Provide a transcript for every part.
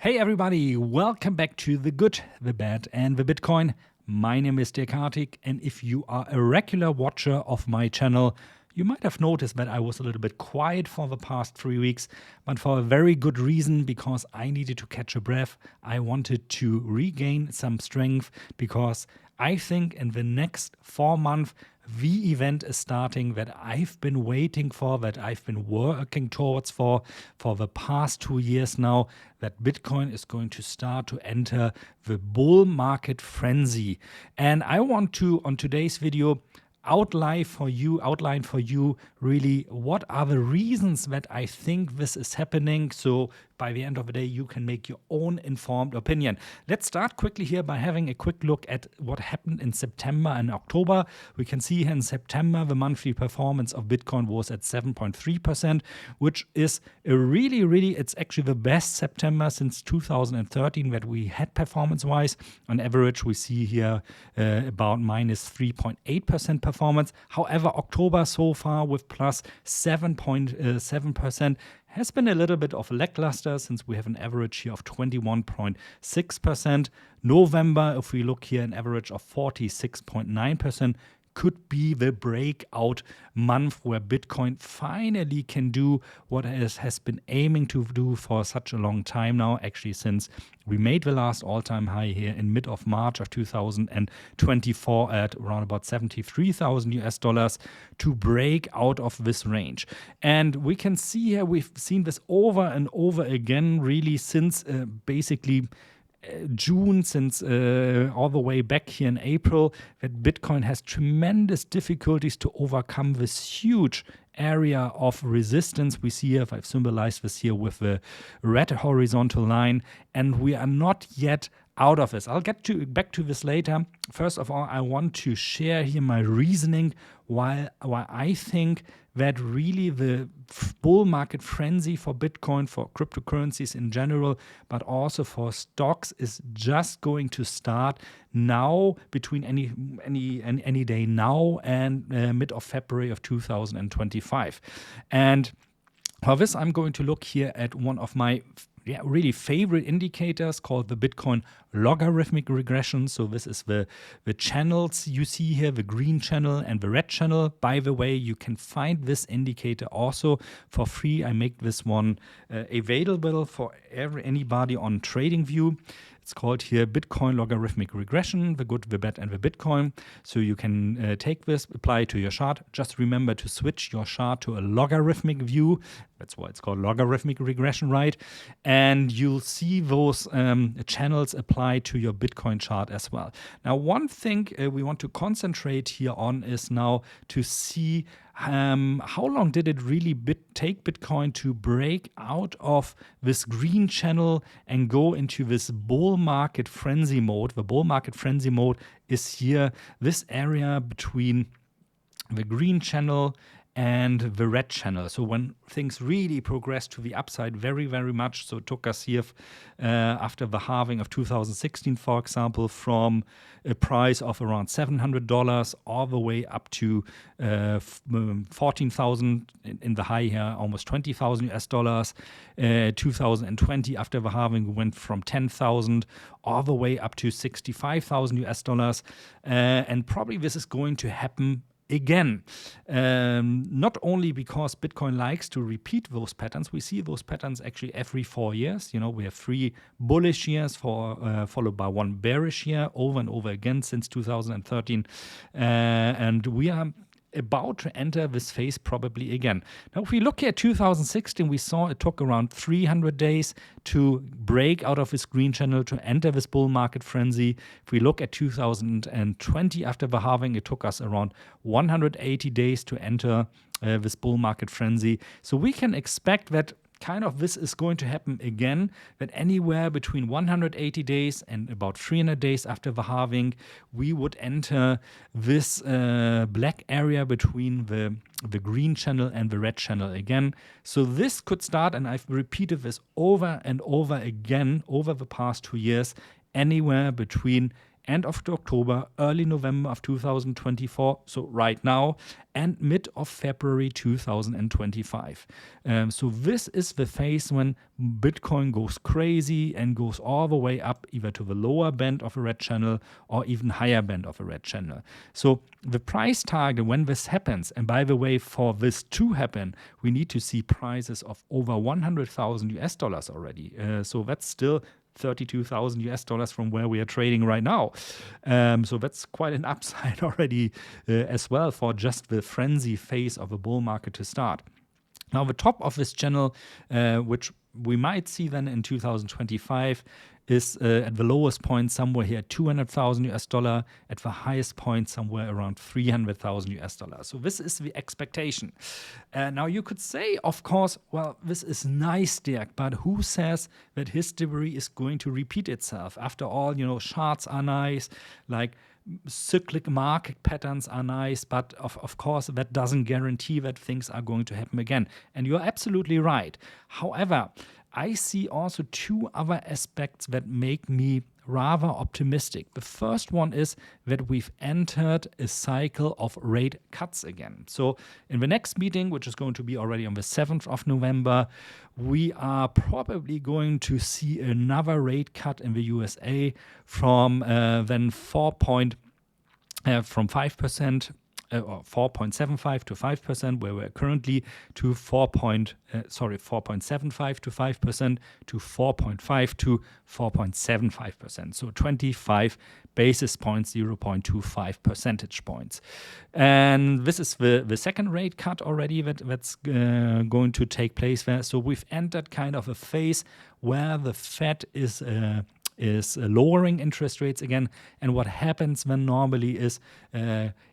Hey everybody, welcome back to The Good, The Bad and The Bitcoin. My name is Dirk, and if you are a regular watcher of my channel, you might have noticed that I was a little bit quiet for the past 3 weeks, but for a very good reason, because I needed to catch a breath. I wanted to regain some strength because I think in the next 4 months, the event is starting that I've been waiting for, that I've been working towards for the past 2 years now, that Bitcoin is going to start to enter the bull market frenzy. And I want to, on today's video, outline for you really what are the reasons that I think this is happening, so by the end of the day you can make your own informed opinion. Let's start quickly here by having a quick look at what happened in September and October. We can see here in September the monthly performance of Bitcoin was at 7.3%, which is a really, it's actually the best September since 2013 that we had performance-wise. On average, we see here about minus 3.8% performance. However, October so far with plus 7.7% has been a little bit of lackluster since we have an average here of 21.6%. November, if we look here, an average of 46.9%. Could be the breakout month where Bitcoin finally can do what it has been aiming to do for such a long time now, actually since we made the last all-time high here in mid of March of 2024 at around about 73,000 US dollars to break out of this range. And we can see here, we've seen this over and over again really since basically June, since all the way back here in April, that Bitcoin has tremendous difficulties to overcome this huge area of resistance. We see here, I've symbolized this here with the red horizontal line, and we are not yet out of this. I'll get back to this later. First of all, I want to share here my reasoning why I think that really the bull market frenzy for Bitcoin, for cryptocurrencies in general, but also for stocks is just going to start now between any day now and mid of February of 2025. And for this, I'm going to look here at one of my really favorite indicators called the Bitcoin Logarithmic Regression. So this is the channels you see here, the green channel and the red channel. By the way, you can find this indicator also for free. I make this one available for anybody on TradingView. It's called here Bitcoin Logarithmic Regression, the good, the bad, and the Bitcoin. So you can take this, apply it to your chart. Just remember to switch your chart to a logarithmic view. That's why it's called logarithmic regression, right? And you'll see those channels apply to your Bitcoin chart as well. Now, one thing we want to concentrate here on is now to see how long did it really take Bitcoin to break out of this green channel and go into this bull market frenzy mode. The bull market frenzy mode is here, this area between the green channel and the red channel. So when things really progressed to the upside very, very much, so it took us here after the halving of 2016, for example, from a price of around $700 all the way up to 14,000 in the high here, almost 20,000 US dollars. 2020, after the halving, we went from 10,000 all the way up to 65,000 US dollars. And probably this is going to happen again, not only because Bitcoin likes to repeat those patterns. We see those patterns actually every 4 years. You know, we have 3 bullish years followed by 1 bearish year over and over again since 2013. And we are about to enter this phase probably again. Now, if we look at 2016, we saw it took around 300 days to break out of this green channel to enter this bull market frenzy. If we look at 2020, after the halving, it took us around 180 days to enter this bull market frenzy. So we can expect that kind of this is going to happen again, that anywhere between 180 days and about 300 days after the halving, we would enter this black area between the green channel and the red channel again. So this could start, and I've repeated this over and over again over the past 2 years, anywhere between end of October, early November of 2024, so right now, and mid of February 2025. So this is the phase when Bitcoin goes crazy and goes all the way up either to the lower band of a red channel or even higher band of a red channel. So the price target when this happens, and by the way, for this to happen, we need to see prices of over 100,000 US dollars already. So that's still 32,000 US dollars from where we are trading right now. So that's quite an upside already as well for just the frenzy phase of a bull market to start. Now, the top of this channel, which we might see then in 2025, is at the lowest point somewhere here 200,000 US dollar, at the highest point somewhere around 300,000 US dollars. So this is the expectation. Now you could say, of course, well, this is nice, Dirk, but who says that history is going to repeat itself? After all, charts are nice, like cyclic market patterns are nice, but of course that doesn't guarantee that things are going to happen again. And you're absolutely right. However, I see also two other aspects that make me rather optimistic. The first one is that we've entered a cycle of rate cuts again. So in the next meeting, which is going to be already on the 7th of November, we are probably going to see another rate cut in the USA from then 5%. Or 4.75 to 5%, where we're currently to 4.75 to 5% to 4.5 to 4.75%. So 25 basis points, 0.25 percentage points. And this is the second rate cut already that's going to take place there. So we've entered kind of a phase where the Fed is lowering interest rates again. And what happens then normally is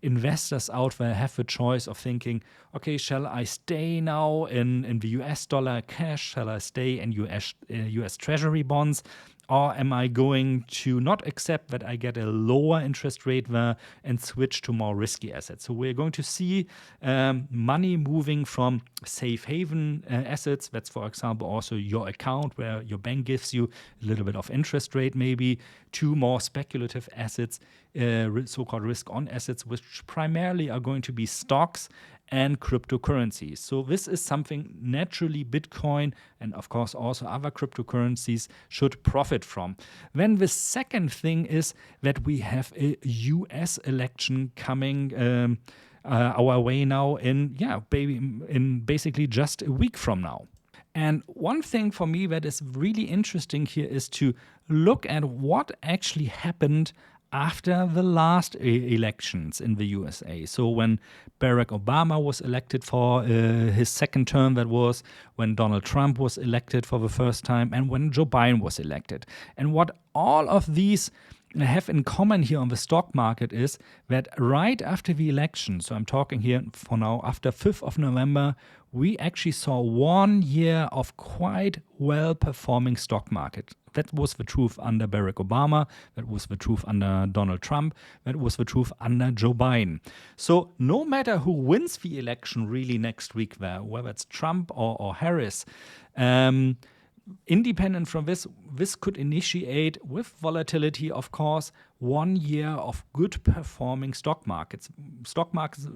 investors out there have the choice of thinking, okay, shall I stay now in the US dollar cash? Shall I stay in US Treasury bonds? Or am I going to not accept that I get a lower interest rate there and switch to more risky assets? So we're going to see money moving from safe haven assets. That's, for example, also your account where your bank gives you a little bit of interest rate maybe, to more speculative assets, so-called risk-on assets, which primarily are going to be stocks and cryptocurrencies. So this is something naturally Bitcoin and of course also other cryptocurrencies should profit from. Then the second thing is that we have a US election coming our way now in basically just a week from now. And one thing for me that is really interesting here is to look at what actually happened after the last elections in the USA. So when Barack Obama was elected for his second term, that was when Donald Trump was elected for the first time, and when Joe Biden was elected. And what all of these have in common here on the stock market is that right after the election, so I'm talking here for now after 5th of November, we actually saw 1 year of quite well-performing stock market. That was the truth under Barack Obama. That was the truth under Donald Trump. That was the truth under Joe Biden. So no matter who wins the election really next week there, whether it's Trump or Harris, independent from this could initiate, with volatility, of course, 1 year of good performing stock markets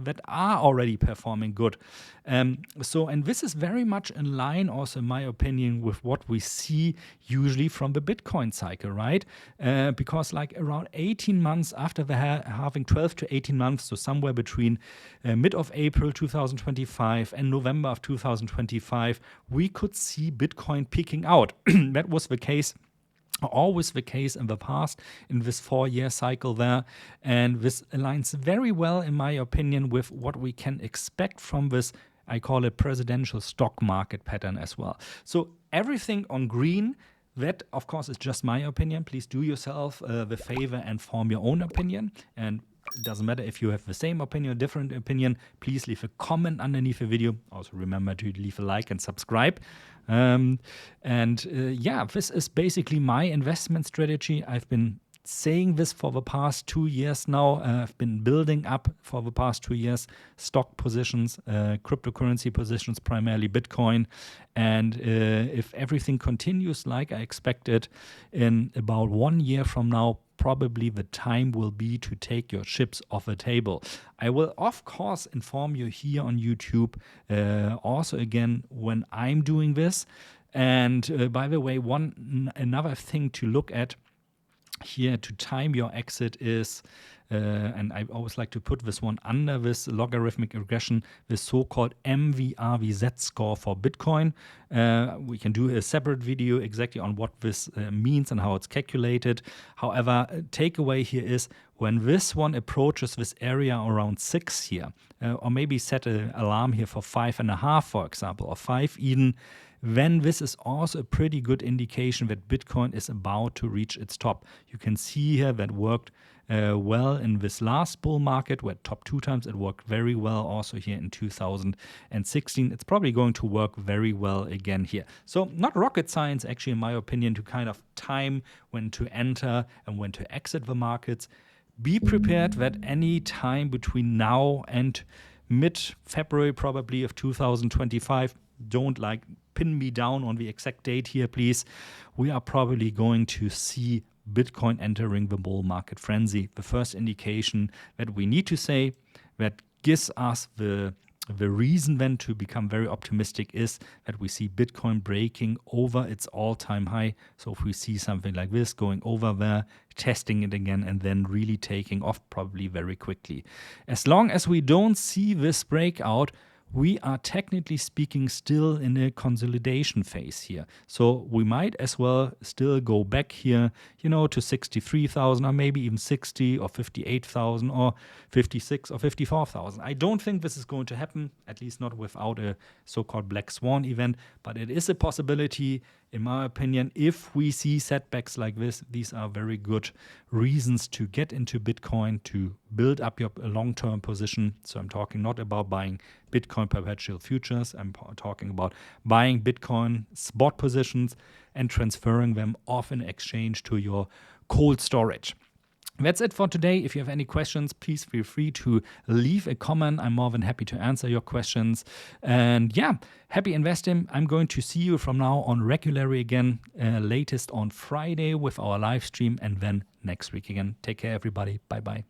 that are already performing good. And this is very much in line also, in my opinion, with what we see usually from the Bitcoin cycle, right? Because like around 18 months after the halving, 12 to 18 months, so somewhere between mid of April 2025 and November of 2025, we could see Bitcoin peaking out. That was the case. Always the case in the past in this 4-year cycle there, and this aligns very well, in my opinion, with what we can expect from this, I call it, presidential stock market pattern as well. So everything on green, that of course is just my opinion. Please do yourself the favor and form your own opinion, and it doesn't matter if you have the same opinion or different opinion. Please leave a comment underneath the video. Also remember to leave a like and subscribe. This is basically my investment strategy. I've been saying this for the past 2 years now. I've been building up for the past 2 years stock positions, cryptocurrency positions, primarily Bitcoin. And if everything continues like I expected, in about 1 year from now, probably the time will be to take your chips off the table. I will, of course, inform you here on YouTube also again when I'm doing this. And by the way, another thing to look at here to time your exit is, and I always like to put this one under this logarithmic regression, the so-called MVRVZ score for Bitcoin. We can do a separate video exactly on what this means and how it's calculated. However, takeaway here is when this one approaches this area around 6 here, or maybe set an alarm here for 5.5, for example, or 5 even, then this is also a pretty good indication that Bitcoin is about to reach its top. You can see here that worked well in this last bull market, where top 2 times. It worked very well also here in 2016. It's probably going to work very well again here. So not rocket science, actually, in my opinion, to kind of time when to enter and when to exit the markets. Be prepared that any time between now and mid-February probably of 2025, don't pin me down on the exact date here, please. We are probably going to see Bitcoin entering the bull market frenzy. The first indication that we need to say that gives us the reason then to become very optimistic is that we see Bitcoin breaking over its all-time high. So if we see something like this going over there, testing it again, and then really taking off probably very quickly. As long as we don't see this breakout, we are technically speaking still in a consolidation phase here. So we might as well still go back here, to 63,000 or maybe even 60 or 58,000 or 56 or 54,000. I don't think this is going to happen, at least not without a so-called black swan event, but it is a possibility. In my opinion, if we see setbacks like this, these are very good reasons to get into Bitcoin, to build up your long-term position. So I'm talking not about buying Bitcoin perpetual futures. I'm talking about buying Bitcoin spot positions and transferring them off in exchange to your cold storage. That's it for today. If you have any questions, please feel free to leave a comment. I'm more than happy to answer your questions. And yeah, happy investing. I'm going to see you from now on regularly again, latest on Friday with our live stream, and then next week again. Take care, everybody. Bye-bye.